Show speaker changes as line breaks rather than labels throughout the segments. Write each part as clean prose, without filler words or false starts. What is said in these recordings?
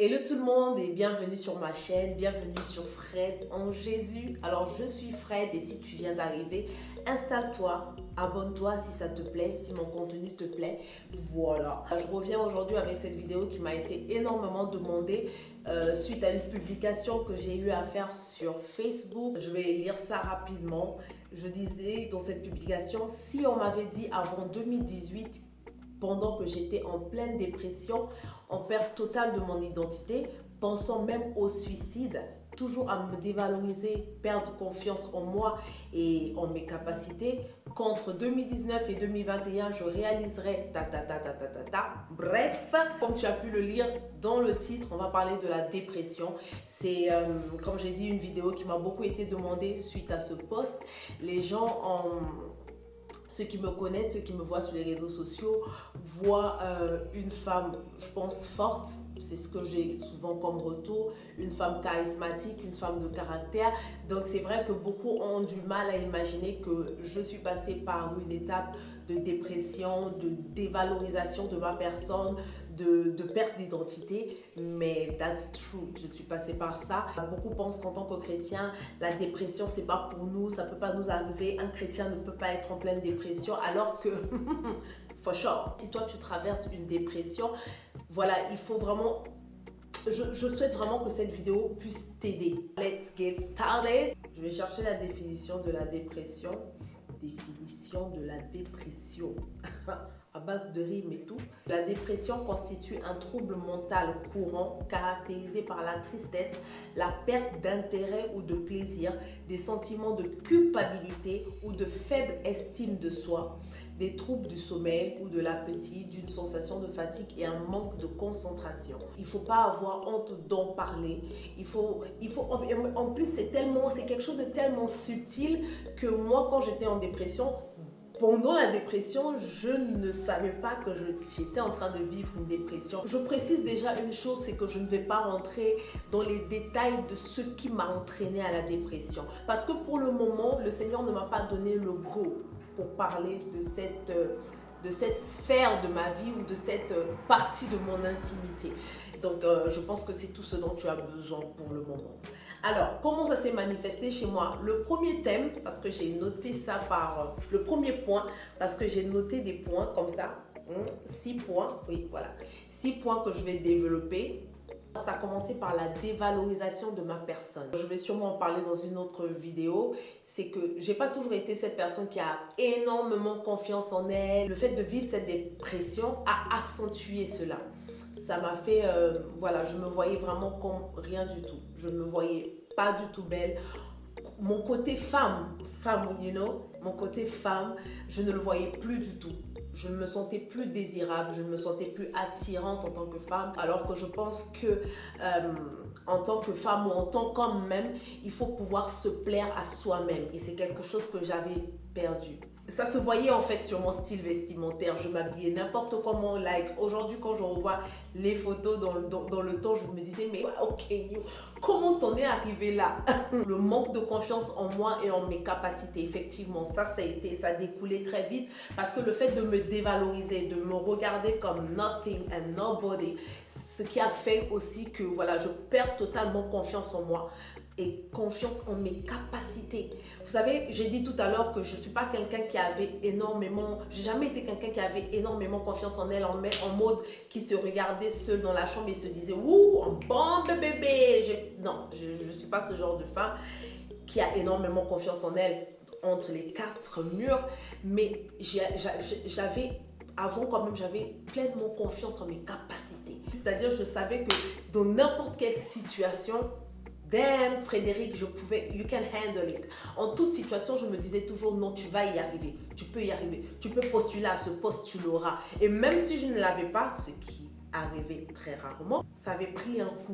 Hello tout le monde et bienvenue sur ma chaîne, bienvenue sur Fred en Jésus. Alors je suis Fred et si tu viens d'arriver, installe-toi, abonne-toi si ça te plaît, si mon contenu te plaît. Voilà. Je reviens aujourd'hui avec cette vidéo qui m'a été énormément demandée suite à une publication que j'ai eu à faire sur Facebook. Je vais lire ça rapidement. Je disais dans cette publication, si on m'avait dit avant 2018, pendant que j'étais en pleine dépression, en perte totale de mon identité, pensant même au suicide, toujours à me dévaloriser, perdre confiance en moi et en mes capacités, qu'entre 2019 et 2021, je réaliserai ta. Bref, comme tu as pu le lire dans le titre, on va parler de la dépression. C'est, comme j'ai dit, une vidéo qui m'a beaucoup été demandée suite à ce post. Les gens ceux qui me connaissent, ceux qui me voient sur les réseaux sociaux, voient une femme, je pense, forte. C'est ce que j'ai souvent comme retour. Une femme charismatique, une femme de caractère. Donc c'est vrai que beaucoup ont du mal à imaginer que je suis passée par une étape de dépression, de dévalorisation de ma personne, de perte d'identité, mais that's true, je suis passée par ça. Beaucoup pensent qu'en tant que chrétien, la dépression c'est pas pour nous, ça peut pas nous arriver, un chrétien ne peut pas être en pleine dépression, alors que, for sure, si toi tu traverses une dépression, voilà, il faut vraiment, je souhaite vraiment que cette vidéo puisse t'aider. Let's get started. Je vais chercher la définition de la dépression. Définition de la dépression. À base de rimes et tout. La dépression constitue un trouble mental courant caractérisé par la tristesse, la perte d'intérêt ou de plaisir, des sentiments de culpabilité ou de faible estime de soi, des troubles du sommeil ou de l'appétit, d'une sensation de fatigue et un manque de concentration. Il ne faut pas avoir honte d'en parler. En plus, c'est quelque chose de tellement subtil que moi, quand j'étais en dépression, pendant la dépression, je ne savais pas que j'étais en train de vivre une dépression. Je précise déjà une chose, c'est que je ne vais pas rentrer dans les détails de ce qui m'a entraîné à la dépression. Parce que pour le moment, le Seigneur ne m'a pas donné le go pour parler de cette sphère de ma vie ou de cette partie de mon intimité. Donc, je pense que c'est tout ce dont tu as besoin pour le moment. Alors, comment ça s'est manifesté chez moi? Le premier thème, parce que j'ai noté ça par... le premier point, parce que j'ai noté des points comme ça. 6 points, oui, voilà. 6 points que je vais développer. Ça a commencé par la dévalorisation de ma personne. Je vais sûrement en parler dans une autre vidéo. C'est que j'ai pas toujours été cette personne qui a énormément confiance en elle. Le fait de vivre cette dépression a accentué cela. Ça m'a fait, voilà, je me voyais vraiment comme rien du tout. Je ne me voyais pas du tout belle. Mon côté femme, you know, mon côté femme, je ne le voyais plus du tout. Je ne me sentais plus désirable, je ne me sentais plus attirante en tant que femme, alors que je pense que en tant que femme ou en tant qu'homme même, il faut pouvoir se plaire à soi-même. Et c'est quelque chose que j'avais perdu. Ça se voyait en fait sur mon style vestimentaire. Je m'habillais n'importe comment. Like, aujourd'hui, quand je revois les photos dans le temps, je me disais, mais ok, comment t'en es arrivé là? Le manque de confiance en moi et en mes capacités, effectivement, ça a découlé très vite parce que le fait de me dévaloriser, de me regarder comme nothing and nobody, ce qui a fait aussi que voilà, je perds totalement confiance en moi et confiance en mes capacités. Vous savez, j'ai dit tout à l'heure que je ne suis pas quelqu'un qui avait énormément... J'ai jamais été quelqu'un qui avait énormément confiance en elle, en mode qui se regardait seul dans la chambre et se disait « Ouh, un bon bébé !» Non, je ne suis pas ce genre de femme qui a énormément confiance en elle entre les 4 murs. Mais avant quand même, j'avais pleinement confiance en mes capacités. C'est-à-dire, je savais que dans n'importe quelle situation... Damn, Frédéric, you can handle it. En toute situation, je me disais toujours, non, tu vas y arriver. Tu peux y arriver. Tu peux postuler à ce poste, tu l'auras. Et même si je ne l'avais pas, ce qui arrivait très rarement, ça avait pris un coup.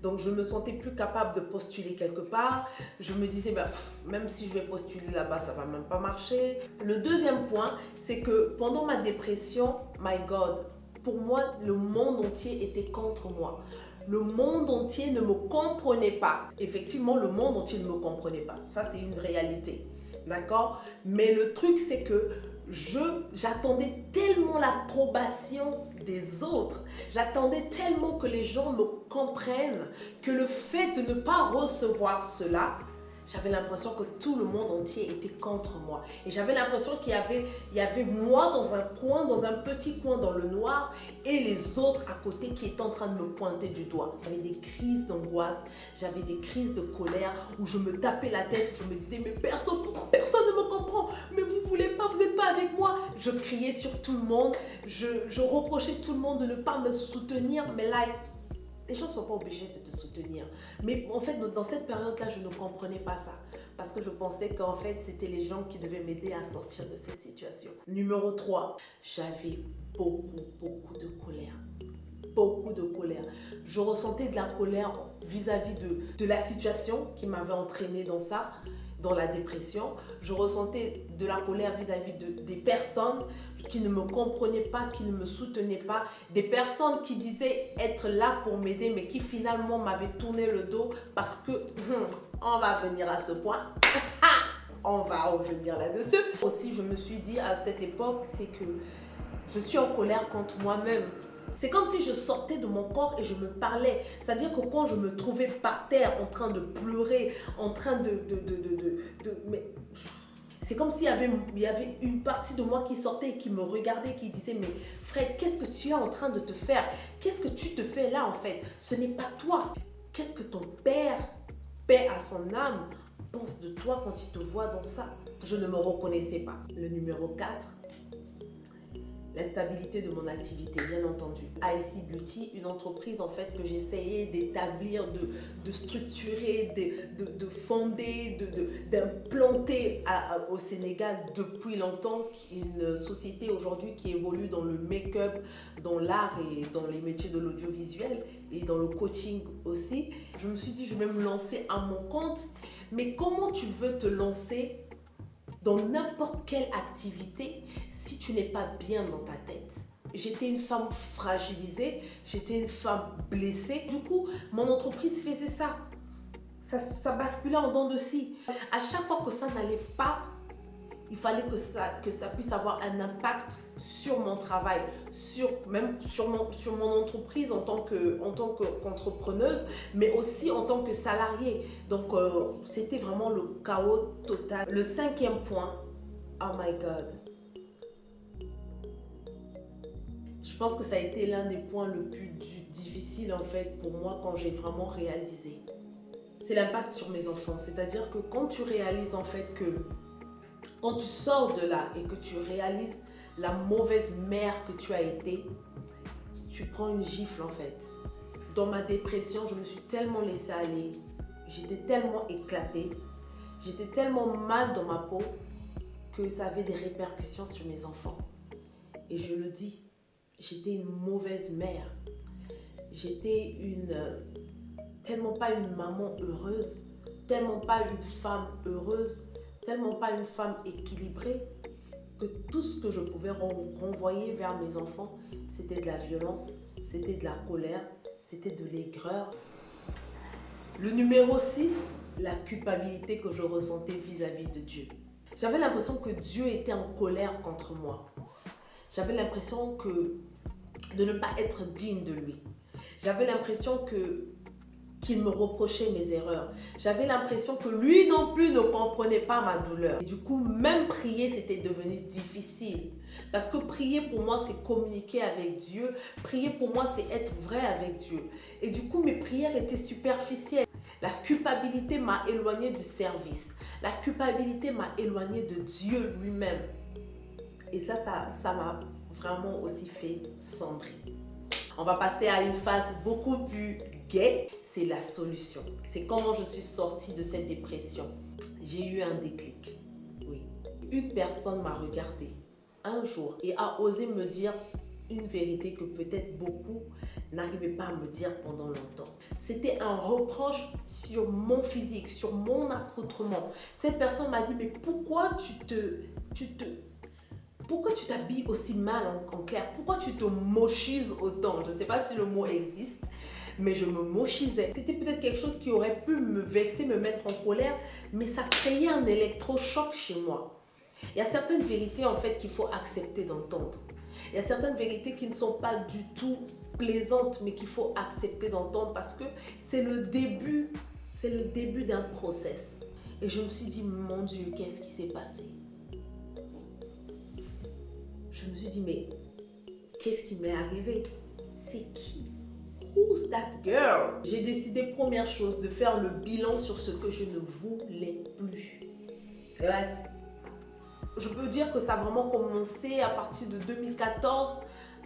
Donc, je me sentais plus capable de postuler quelque part. Je me disais, bah, même si je vais postuler là-bas, ça va même pas marcher. Le deuxième point, c'est que pendant ma dépression, my God, pour moi, le monde entier était contre moi. Le monde entier ne me comprenait pas. Effectivement, le monde entier ne me comprenait pas. Ça, c'est une réalité. D'accord? Mais le truc, c'est que j'attendais tellement l'approbation des autres. J'attendais tellement que les gens me comprennent que le fait de ne pas recevoir cela, j'avais l'impression que tout le monde entier était contre moi. Et j'avais l'impression qu'il y avait moi dans un coin, dans un petit coin dans le noir, et les autres à côté qui étaient en train de me pointer du doigt. J'avais des crises d'angoisse, j'avais des crises de colère, où je me tapais la tête, je me disais, mais personne ne me comprend, mais vous voulez pas, vous n'êtes pas avec moi. Je criais sur tout le monde, je reprochais tout le monde de ne pas me soutenir, mais là, les gens ne sont pas obligés de te soutenir. Mais en fait, dans cette période-là, je ne comprenais pas ça. Parce que je pensais qu'en fait, c'était les gens qui devaient m'aider à sortir de cette situation. Numéro 3, j'avais beaucoup de colère. Beaucoup de colère. Je ressentais de la colère vis-à-vis de la situation qui m'avait entraînée dans ça, dans la dépression. Je ressentais de la colère vis-à-vis des personnes qui ne me comprenaient pas, qui ne me soutenaient pas, des personnes qui disaient être là pour m'aider, mais qui finalement m'avaient tourné le dos parce que on va venir à ce point. On va revenir là-dessus. Aussi, je me suis dit à cette époque, c'est que je suis en colère contre moi-même. C'est comme si je sortais de mon corps et je me parlais. C'est-à-dire que quand je me trouvais par terre en train de pleurer, en train mais c'est comme s'il y avait une partie de moi qui sortait et qui me regardait, qui disait, mais Fred, qu'est-ce que tu es en train de te faire? Qu'est-ce que tu te fais là en fait? Ce n'est pas toi. Qu'est-ce que ton père, paix à son âme, pense de toi quand il te voit dans ça? Je ne me reconnaissais pas. Le numéro 4. L'instabilité de mon activité, bien entendu. IC Beauty, une entreprise en fait que j'essayais d'établir, de structurer, de fonder, d'implanter au Sénégal depuis longtemps. Une société aujourd'hui qui évolue dans le make-up, dans l'art et dans les métiers de l'audiovisuel et dans le coaching aussi. Je me suis dit, je vais me lancer à mon compte. Mais comment tu veux te lancer dans n'importe quelle activité si tu n'es pas bien dans ta tête? J'étais une femme fragilisée, j'étais une femme blessée. Du coup, mon entreprise faisait ça. Ça basculait en dents de scie. À chaque fois que ça n'allait pas, il fallait que ça puisse avoir un impact sur mon travail, même sur mon entreprise en tant qu'entrepreneuse, mais aussi en tant que salariée. Donc, c'était vraiment le chaos total. Le 5e point, oh my God. Je pense que ça a été l'un des points le plus difficile en fait pour moi quand j'ai vraiment réalisé. C'est l'impact sur mes enfants. C'est-à-dire que quand tu réalises en fait que quand tu sors de là et que tu réalises la mauvaise mère que tu as été, tu prends une gifle en fait. Dans ma dépression, je me suis tellement laissée aller, j'étais tellement éclatée, j'étais tellement mal dans ma peau que ça avait des répercussions sur mes enfants. Et je le dis, j'étais une mauvaise mère. J'étais tellement pas une maman heureuse, tellement pas une femme heureuse, tellement pas une femme équilibrée, que tout ce que je pouvais renvoyer vers mes enfants, c'était de la violence, c'était de la colère, c'était de l'aigreur. Le numéro 6, la culpabilité que je ressentais vis-à-vis de Dieu. J'avais l'impression que Dieu était en colère contre moi. J'avais l'impression de ne pas être digne de lui. J'avais l'impression qu'il me reprochait mes erreurs. J'avais l'impression que lui non plus ne comprenait pas ma douleur. Et du coup, même prier, c'était devenu difficile. Parce que prier pour moi, c'est communiquer avec Dieu. Prier pour moi, c'est être vrai avec Dieu. Et du coup, mes prières étaient superficielles. La culpabilité m'a éloignée du service. La culpabilité m'a éloignée de Dieu lui-même. Et ça m'a vraiment aussi fait sombrer. On va passer à une phase beaucoup plus gaie. C'est la solution. C'est comment je suis sortie de cette dépression. J'ai eu un déclic. Oui. Une personne m'a regardée un jour et a osé me dire une vérité que peut-être beaucoup n'arrivaient pas à me dire pendant longtemps. C'était un reproche sur mon physique, sur mon accoutrement. Cette personne m'a dit, mais pourquoi pourquoi tu t'habilles aussi mal en clair? Pourquoi tu te mochises autant? Je ne sais pas si le mot existe, mais je me mochisais. C'était peut-être quelque chose qui aurait pu me vexer, me mettre en colère, mais ça créait un électrochoc chez moi. Il y a certaines vérités en fait qu'il faut accepter d'entendre. Il y a certaines vérités qui ne sont pas du tout plaisantes, mais qu'il faut accepter d'entendre parce que c'est le début d'un process. Et je me suis dit, mon Dieu, qu'est-ce qui s'est passé? Je me suis dit, mais qu'est-ce qui m'est arrivé? C'est qui? Who's that girl? J'ai décidé, première chose, de faire le bilan sur ce que je ne voulais plus. Yes. Je peux dire que ça a vraiment commencé à partir de 2014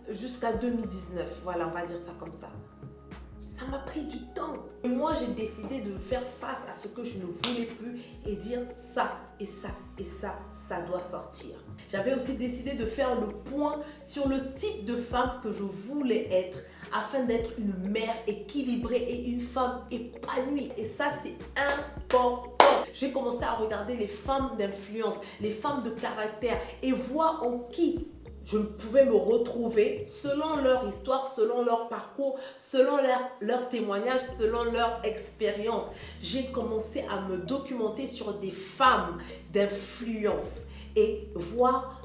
jusqu'à 2019. Voilà, on va dire ça comme ça. Ça m'a pris du temps. Et moi, j'ai décidé de faire face à ce que je ne voulais plus et dire ça et ça et ça, ça doit sortir. J'avais aussi décidé de faire le point sur le type de femme que je voulais être afin d'être une mère équilibrée et une femme épanouie. Et ça, c'est important. J'ai commencé à regarder les femmes d'influence, les femmes de caractère et voir en qui je pouvais me retrouver selon leur histoire, selon leur parcours, selon leur témoignage, selon leur expérience. J'ai commencé à me documenter sur des femmes d'influence et voir,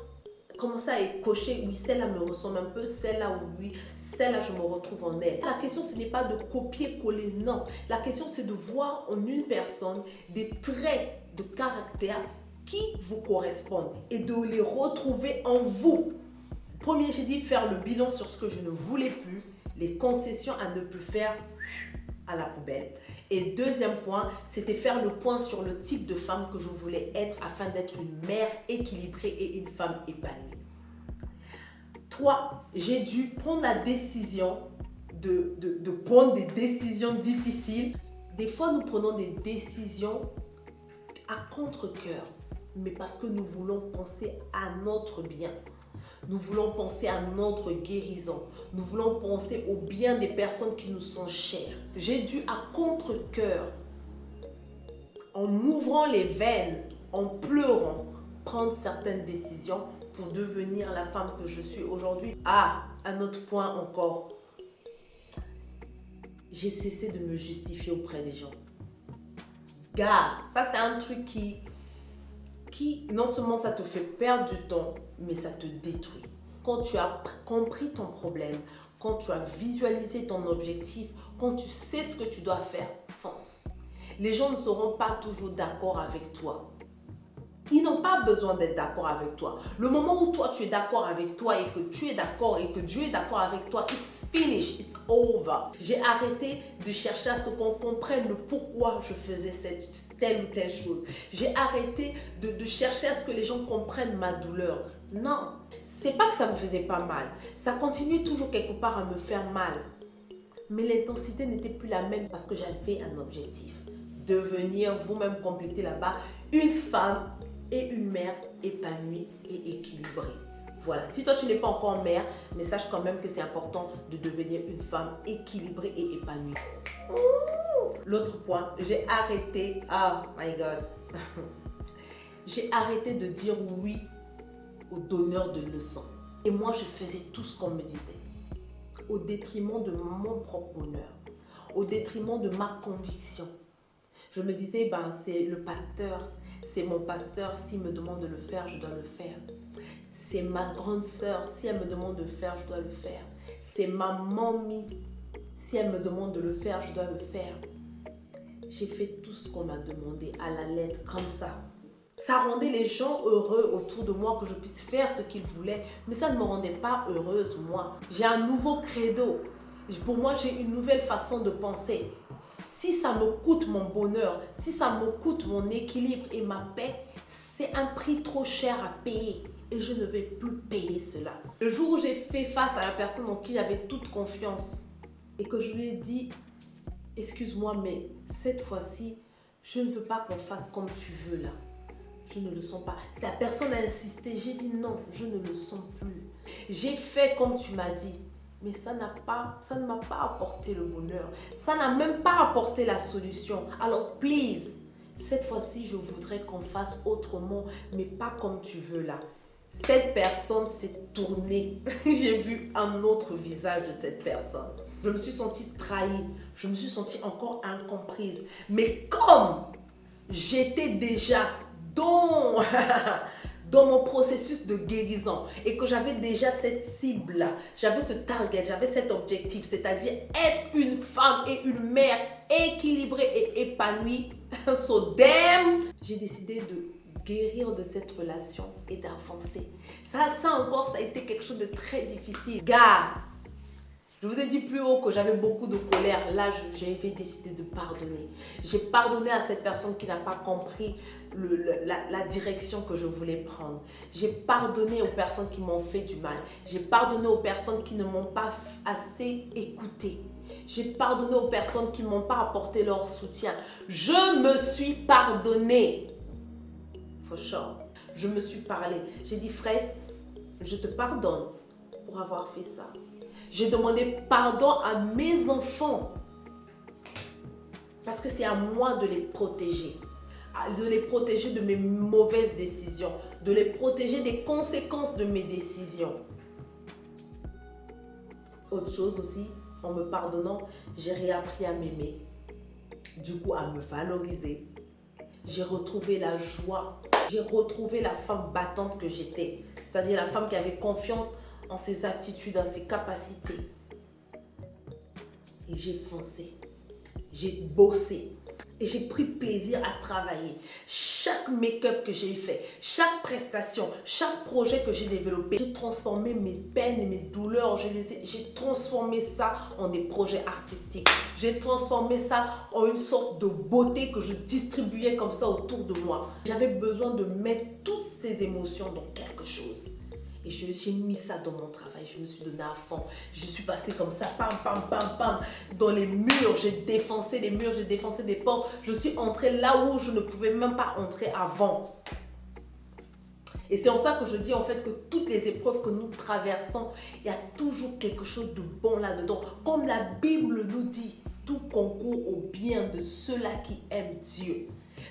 commencer à cocher, oui, celle-là me ressemble un peu, celle-là, oui, celle-là, je me retrouve en elle. La question, ce n'est pas de copier-coller, non. La question, c'est de voir en une personne des traits de caractère qui vous correspondent et de les retrouver en vous. Premier, j'ai dit faire le bilan sur ce que je ne voulais plus, les concessions à ne plus faire à la poubelle. Et deuxième point, c'était faire le point sur le type de femme que je voulais être afin d'être une mère équilibrée et une femme épanouie. 3, j'ai dû prendre la décision de prendre des décisions difficiles. Des fois, nous prenons des décisions à contre-cœur, mais parce que nous voulons penser à notre bien. Nous voulons penser à notre guérison. Nous voulons penser au bien des personnes qui nous sont chères. J'ai dû à contre-cœur, en m'ouvrant les veines, en pleurant, prendre certaines décisions pour devenir la femme que je suis aujourd'hui. Ah, un autre point encore. J'ai cessé de me justifier auprès des gens. Gars, ça c'est un truc qui non seulement ça te fait perdre du temps, mais ça te détruit. Quand tu as compris ton problème, quand tu as visualisé ton objectif, quand tu sais ce que tu dois faire, fonce. Les gens ne seront pas toujours d'accord avec toi. Ils n'ont pas besoin d'être d'accord avec toi. Le moment où toi tu es d'accord avec toi et que tu es d'accord et que Dieu est d'accord avec toi, it's finished, it's over. J'ai arrêté de chercher à ce qu'on comprenne le pourquoi je faisais telle ou telle chose. J'ai arrêté de chercher à ce que les gens comprennent ma douleur. Non, c'est pas que ça me faisait pas mal. Ça continuait toujours quelque part à me faire mal. Mais l'intensité n'était plus la même parce que j'avais un objectif. Devenir, vous-même compléter là-bas, une femme et une mère épanouie et équilibrée. Voilà. Si toi, tu n'es pas encore mère, mais sache quand même que c'est important de devenir une femme équilibrée et épanouie. L'autre point, j'ai arrêté, oh my God, j'ai arrêté de dire oui aux donneurs de leçons. Et moi, je faisais tout ce qu'on me disait, au détriment de mon propre bonheur, au détriment de ma conviction. Je me disais, c'est le pasteur, c'est mon pasteur, s'il me demande de le faire, je dois le faire. C'est ma grande sœur, si elle me demande de le faire, je dois le faire. C'est ma mamie, si elle me demande de le faire, je dois le faire. J'ai fait tout ce qu'on m'a demandé à la lettre, comme ça. Ça rendait les gens heureux autour de moi, que je puisse faire ce qu'ils voulaient, mais ça ne me rendait pas heureuse, moi. J'ai un nouveau credo. Pour moi, j'ai une nouvelle façon de penser. Si ça me coûte mon bonheur, si ça me coûte mon équilibre et ma paix, c'est un prix trop cher à payer et je ne vais plus payer cela. Le jour où j'ai fait face à la personne en qui j'avais toute confiance et que je lui ai dit, excuse-moi, mais cette fois-ci, je ne veux pas qu'on fasse comme tu veux là. Je ne le sens pas. Si la personne a insisté, j'ai dit non, je ne le sens plus. J'ai fait comme tu m'as dit. Mais ça ne m'a pas apporté le bonheur. Ça n'a même pas apporté la solution. Alors, please, cette fois-ci, je voudrais qu'on fasse autrement, mais pas comme tu veux là. Cette personne s'est tournée. J'ai vu un autre visage de cette personne. Je me suis sentie trahie. Je me suis sentie encore incomprise. Mais comme j'étais déjà dans dans mon processus de guérison et que j'avais déjà cette cible-là, j'avais ce target, j'avais cet objectif, c'est-à-dire être une femme et une mère équilibrée et épanouie, so damn, j'ai décidé de guérir de cette relation et d'avancer. Ça encore, ça a été quelque chose de très difficile. Gars, je vous ai dit plus haut que j'avais beaucoup de colère. Là, j'avais décidé de pardonner. J'ai pardonné à cette personne qui n'a pas compris la direction que je voulais prendre. J'ai pardonné aux personnes qui m'ont fait du mal. J'ai pardonné aux personnes qui ne m'ont pas assez écouté. J'ai pardonné aux personnes qui ne m'ont pas apporté leur soutien. Je me suis pardonné. For sure. Je me suis parlé. J'ai dit, Fred, je te pardonne pour avoir fait ça. J'ai demandé pardon à mes enfants parce que c'est à moi de les protéger. De les protéger de mes mauvaises décisions. De les protéger des conséquences de mes décisions. Autre chose aussi, en me pardonnant, j'ai réappris à m'aimer. Du coup, à me valoriser. J'ai retrouvé la joie. J'ai retrouvé la femme battante que j'étais. C'est-à-dire la femme qui avait confiance en ses aptitudes, en ses capacités. Et j'ai foncé. J'ai bossé. Et j'ai pris plaisir à travailler. Chaque make-up que j'ai fait, chaque prestation, chaque projet que j'ai développé, j'ai transformé mes peines et mes douleurs, j'ai transformé ça en des projets artistiques. J'ai transformé ça en une sorte de beauté que je distribuais comme ça autour de moi. J'avais besoin de mettre toutes ces émotions dans quelque chose. Et j'ai mis ça dans mon travail, je me suis donné à fond. Je suis passée comme ça, pam, pam, pam, pam, dans les murs. J'ai défoncé les murs, j'ai défoncé des portes. Je suis entrée là où je ne pouvais même pas entrer avant. Et c'est en ça que je dis en fait que toutes les épreuves que nous traversons, il y a toujours quelque chose de bon là-dedans. Comme la Bible nous dit, tout concourt au bien de ceux-là qui aiment Dieu.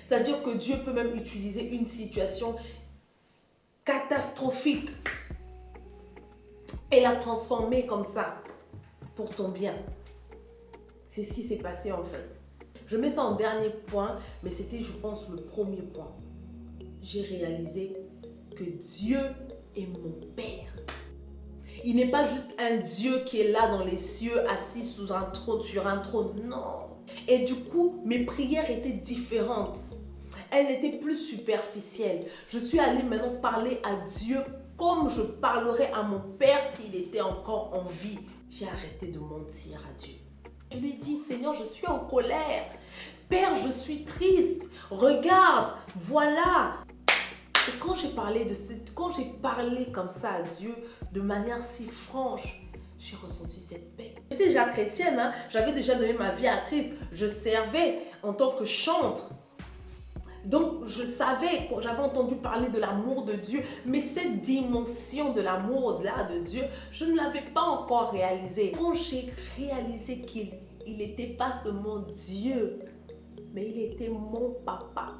C'est-à-dire que Dieu peut même utiliser une situation catastrophique et la transformer comme ça pour ton bien. C'est ce qui s'est passé en fait. Je mets ça en dernier point, mais c'était, je pense, le premier point. J'ai réalisé que Dieu est mon Père. Il n'est pas juste un Dieu qui est là dans les cieux, assis sur un trône, non. Et du coup, mes prières étaient différentes. Elles n'étaient plus superficielles. Je suis allée maintenant parler à Dieu comme je parlerais à mon Père s'il était encore en vie. J'ai arrêté de mentir à Dieu. Je lui ai dit, Seigneur, je suis en colère. Père, je suis triste. Regarde, voilà. Et quand j'ai parlé comme ça à Dieu de manière si franche, j'ai ressenti cette paix. J'étais déjà chrétienne, hein? J'avais déjà donné ma vie à Christ. Je servais en tant que chantre. Donc, je savais, quand j'avais entendu parler de l'amour de Dieu, mais cette dimension de l'amour au-delà de Dieu, je ne l'avais pas encore réalisée. Quand j'ai réalisé qu'il n'était pas seulement Dieu, mais il était mon papa,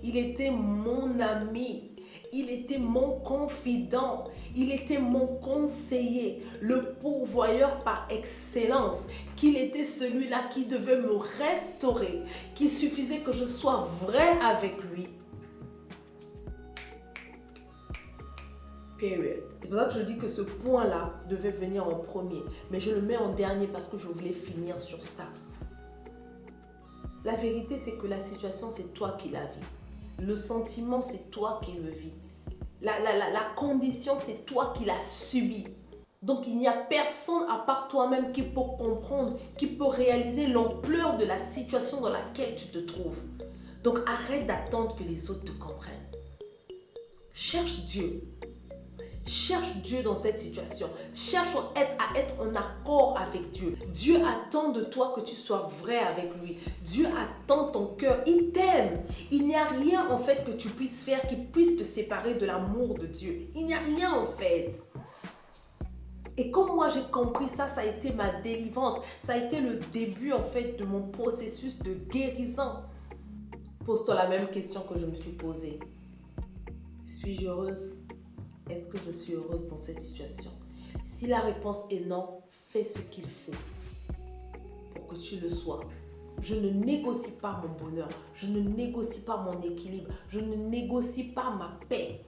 il était mon ami, il était mon confident, il était mon conseiller, le pourvoyeur par excellence, qu'il était celui-là qui devait me restaurer, qu'il suffisait que je sois vrai avec lui. Period. C'est pour ça que je dis que ce point-là devait venir en premier, mais je le mets en dernier parce que je voulais finir sur ça. La vérité, c'est que la situation, c'est toi qui la vis. Le sentiment, c'est toi qui le vis. La condition, c'est toi qui l'as subie. Donc, il n'y a personne à part toi-même qui peut comprendre, qui peut réaliser l'ampleur de la situation dans laquelle tu te trouves. Donc, arrête d'attendre que les autres te comprennent. Cherche Dieu. Cherche Dieu dans cette situation. Cherche à être en accord avec Dieu. Dieu attend de toi que tu sois vrai avec lui. Dieu attend ton cœur. Il t'aime. Il n'y a rien en fait que tu puisses faire qui puisse te séparer de l'amour de Dieu. Il n'y a rien en fait. Et comme moi j'ai compris ça, ça a été ma délivrance. Ça a été le début en fait de mon processus de guérison. Pose-toi la même question que je me suis posée. Suis-je heureuse? Est-ce que je suis heureuse dans cette situation? Si la réponse est non, fais ce qu'il faut pour que tu le sois. Je ne négocie pas mon bonheur. Je ne négocie pas mon équilibre. Je ne négocie pas ma paix.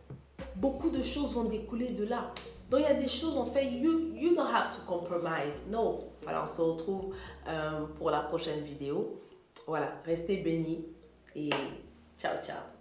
beaucoup de choses vont découler de là. Donc il y a des choses, en fait, you don't have to compromise. No. Voilà, on se retrouve pour la prochaine vidéo. Voilà, restez bénis et ciao, ciao.